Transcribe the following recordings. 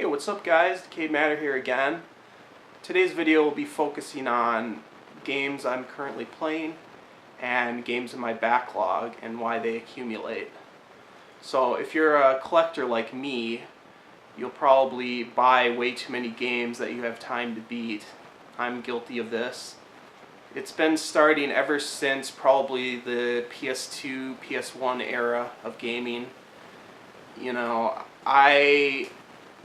Hey, what's up guys? Decayedmatter here again. Today's video will be focusing on games I'm currently playing and games in my backlog and why they accumulate. So if you're a collector like me, you'll probably buy way too many games that you have time to beat. I'm guilty of this. It's been starting ever since probably the PS2, PS1 era of gaming. You know, I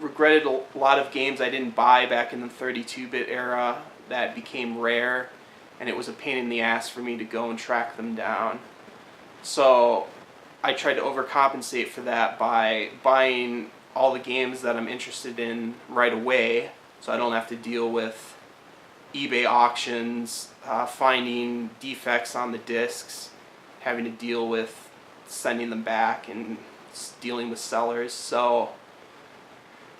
regretted a lot of games I didn't buy back in the 32-bit era that became rare, and it was a pain in the ass for me to go and track them down. So I tried to overcompensate for that by buying all the games that I'm interested in right away, so I don't have to deal with eBay auctions, finding defects on the discs, having to deal with sending them back and dealing with sellers. So,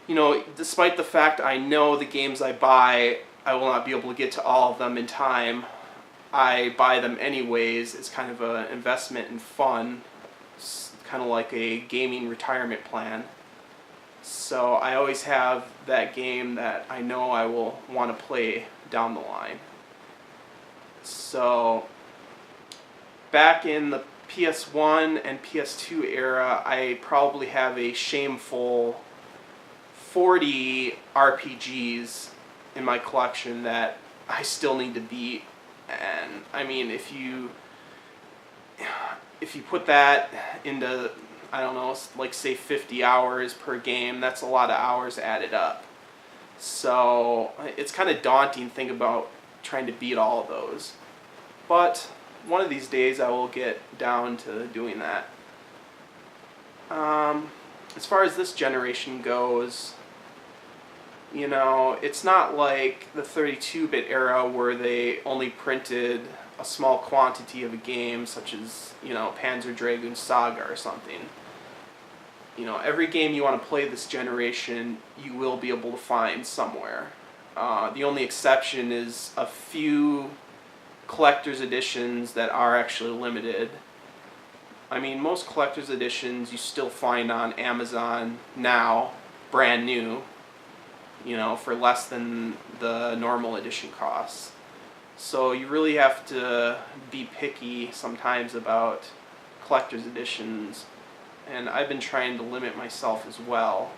you know, despite the fact I know the games I buy, I will not be able to get to all of them in time, I buy them anyways. It's kind of an investment in fun. It's kind of like a gaming retirement plan. So I always have that game that I know I will want to play down the line. So back in the PS1 and PS2 era, I probably have a shameful 40 RPGs in my collection that I still need to beat. And I mean, if you put that into, I don't know, like say 50 hours per game, that's a lot of hours added up. So it's kind of daunting thinking about trying to beat all of those. But one of these days I will get down to doing that. As far as this generation goes, you know, it's not like the 32-bit era where they only printed a small quantity of a game, such as, you know, Panzer Dragoon Saga or something. You know, every game you want to play this generation, you will be able to find somewhere. The only exception is a few collector's editions that are actually limited. I mean, most collector's editions you still find on Amazon now, brand new, you know, for less than the normal edition costs. So you really have to be picky sometimes about collector's editions, and I've been trying to limit myself as well.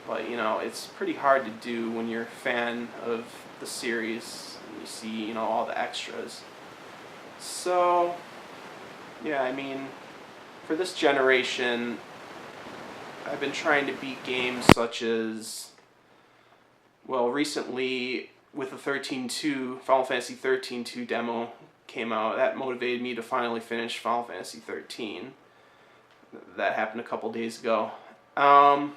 But, you know, it's pretty hard to do when you're a fan of the series and you see, you know, all the extras. So, yeah, I mean, for this generation, I've been trying to beat games such as, well, recently with the 13.2, Final Fantasy 13.2 demo came out. That motivated me to finally finish Final Fantasy 13. That happened a couple days ago. And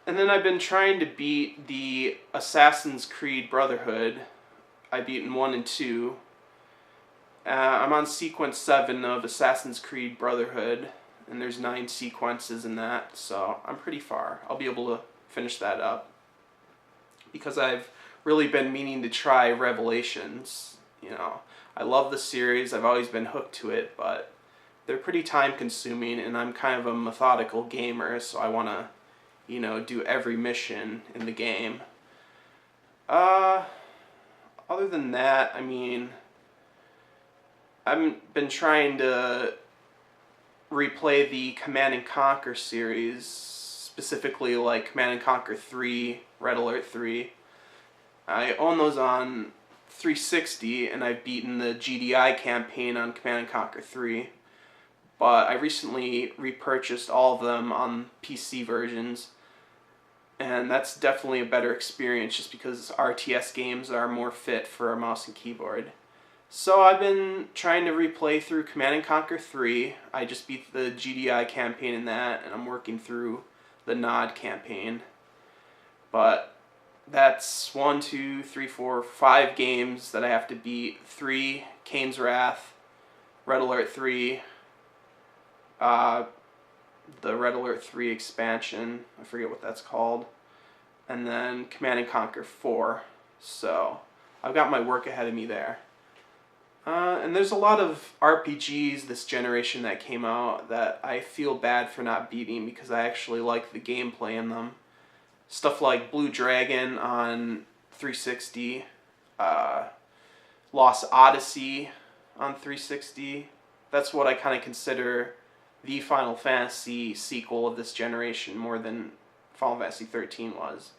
then I've been trying to beat the Assassin's Creed Brotherhood. I've beaten 1 and 2. I'm on sequence 7 of Assassin's Creed Brotherhood, and there's 9 sequences in that, so I'm pretty far. I'll be able to finish that up, because I've really been meaning to try Revelations. You know, I love the series, I've always been hooked to it, but they're pretty time consuming, and I'm kind of a methodical gamer, so I want to, you know, do every mission in the game. Other than that, I mean, I've been trying to replay the Command & Conquer series, specifically like Command & Conquer 3, Red Alert 3. I own those on 360, and I've beaten the GDI campaign on Command & Conquer 3. But I recently repurchased all of them on PC versions, and that's definitely a better experience just because RTS games are more fit for a mouse and keyboard. So I've been trying to replay through Command & Conquer 3. I just beat the GDI campaign in that, and I'm working through the NOD campaign. But that's 1, 2, 3, 4, 5 games that I have to beat. 3, Kane's Wrath, Red Alert 3, the Red Alert 3 expansion, I forget what that's called, and then Command & Conquer 4. So I've got my work ahead of me there. And there's a lot of RPGs this generation that came out that I feel bad for not beating because I actually like the gameplay in them. Stuff like Blue Dragon on 360, Lost Odyssey on 360. That's what I kind of consider the Final Fantasy sequel of this generation more than Final Fantasy 13 was.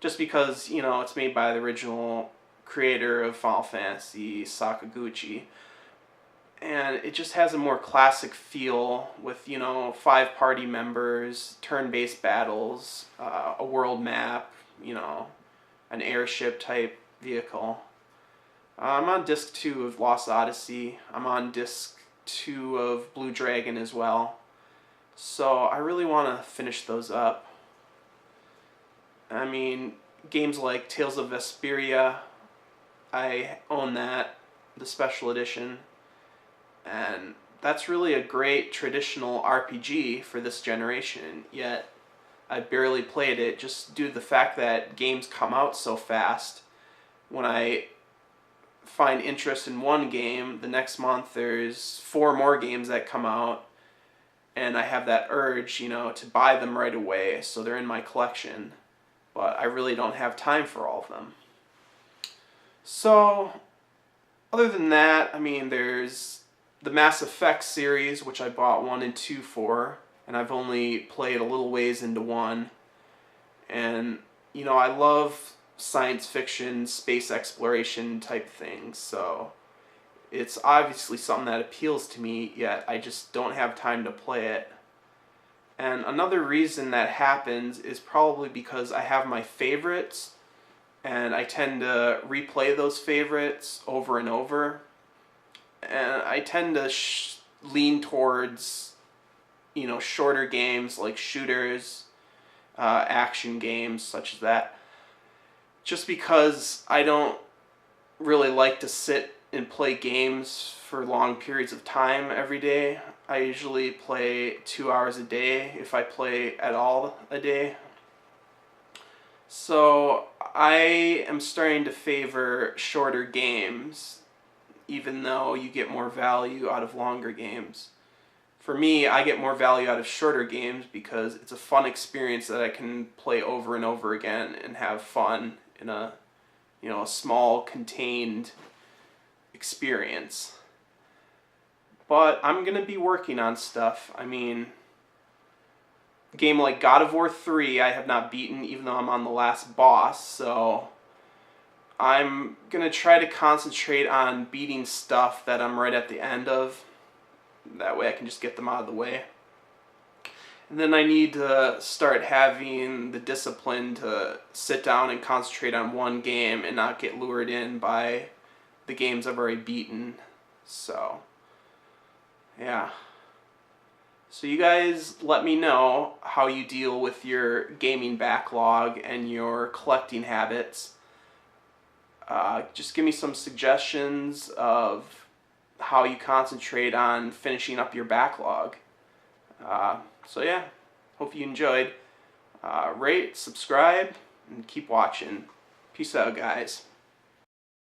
Just because, you know, it's made by the original creator of Final Fantasy, Sakaguchi. And it just has a more classic feel with, you know, 5 party members, turn-based battles, a world map, you know, an airship type vehicle. I'm on disc 2 of Lost Odyssey. I'm on disc 2 of Blue Dragon as well. So I really want to finish those up. I mean, games like Tales of Vesperia, I own that, the special edition. And that's really a great traditional RPG for this generation, yet I barely played it just due to the fact that games come out so fast. When I find interest in one game, the next month there's 4 more games that come out, and I have that urge, you know, to buy them right away, so they're in my collection. But I really don't have time for all of them. So, other than that, I mean, there's the Mass Effect series, which I bought 1 and 2 for, and I've only played a little ways into 1. And, you know, I love science fiction, space exploration type things, so it's obviously something that appeals to me, yet I just don't have time to play it. And another reason that happens is probably because I have my favorites, and I tend to replay those favorites over and over. And I tend to lean towards, you know, shorter games like shooters, action games such as that. Just because I don't really like to sit and play games for long periods of time every day. I usually play 2 hours a day, if I play at all a day. So I am starting to favor shorter games, even though you get more value out of longer games. For me, I get more value out of shorter games because it's a fun experience that I can play over and over again and have fun in a, you know, a small, contained experience. But I'm going to be working on stuff. I mean, a game like God of War 3 I have not beaten, even though I'm on the last boss, so I'm going to try to concentrate on beating stuff that I'm right at the end of. That way I can just get them out of the way. And then I need to start having the discipline to sit down and concentrate on one game and not get lured in by the games I've already beaten. So, yeah. So you guys let me know how you deal with your gaming backlog and your collecting habits. Just give me some suggestions of how you concentrate on finishing up your backlog. So yeah, hope you enjoyed. Rate, subscribe, and keep watching. Peace out, guys.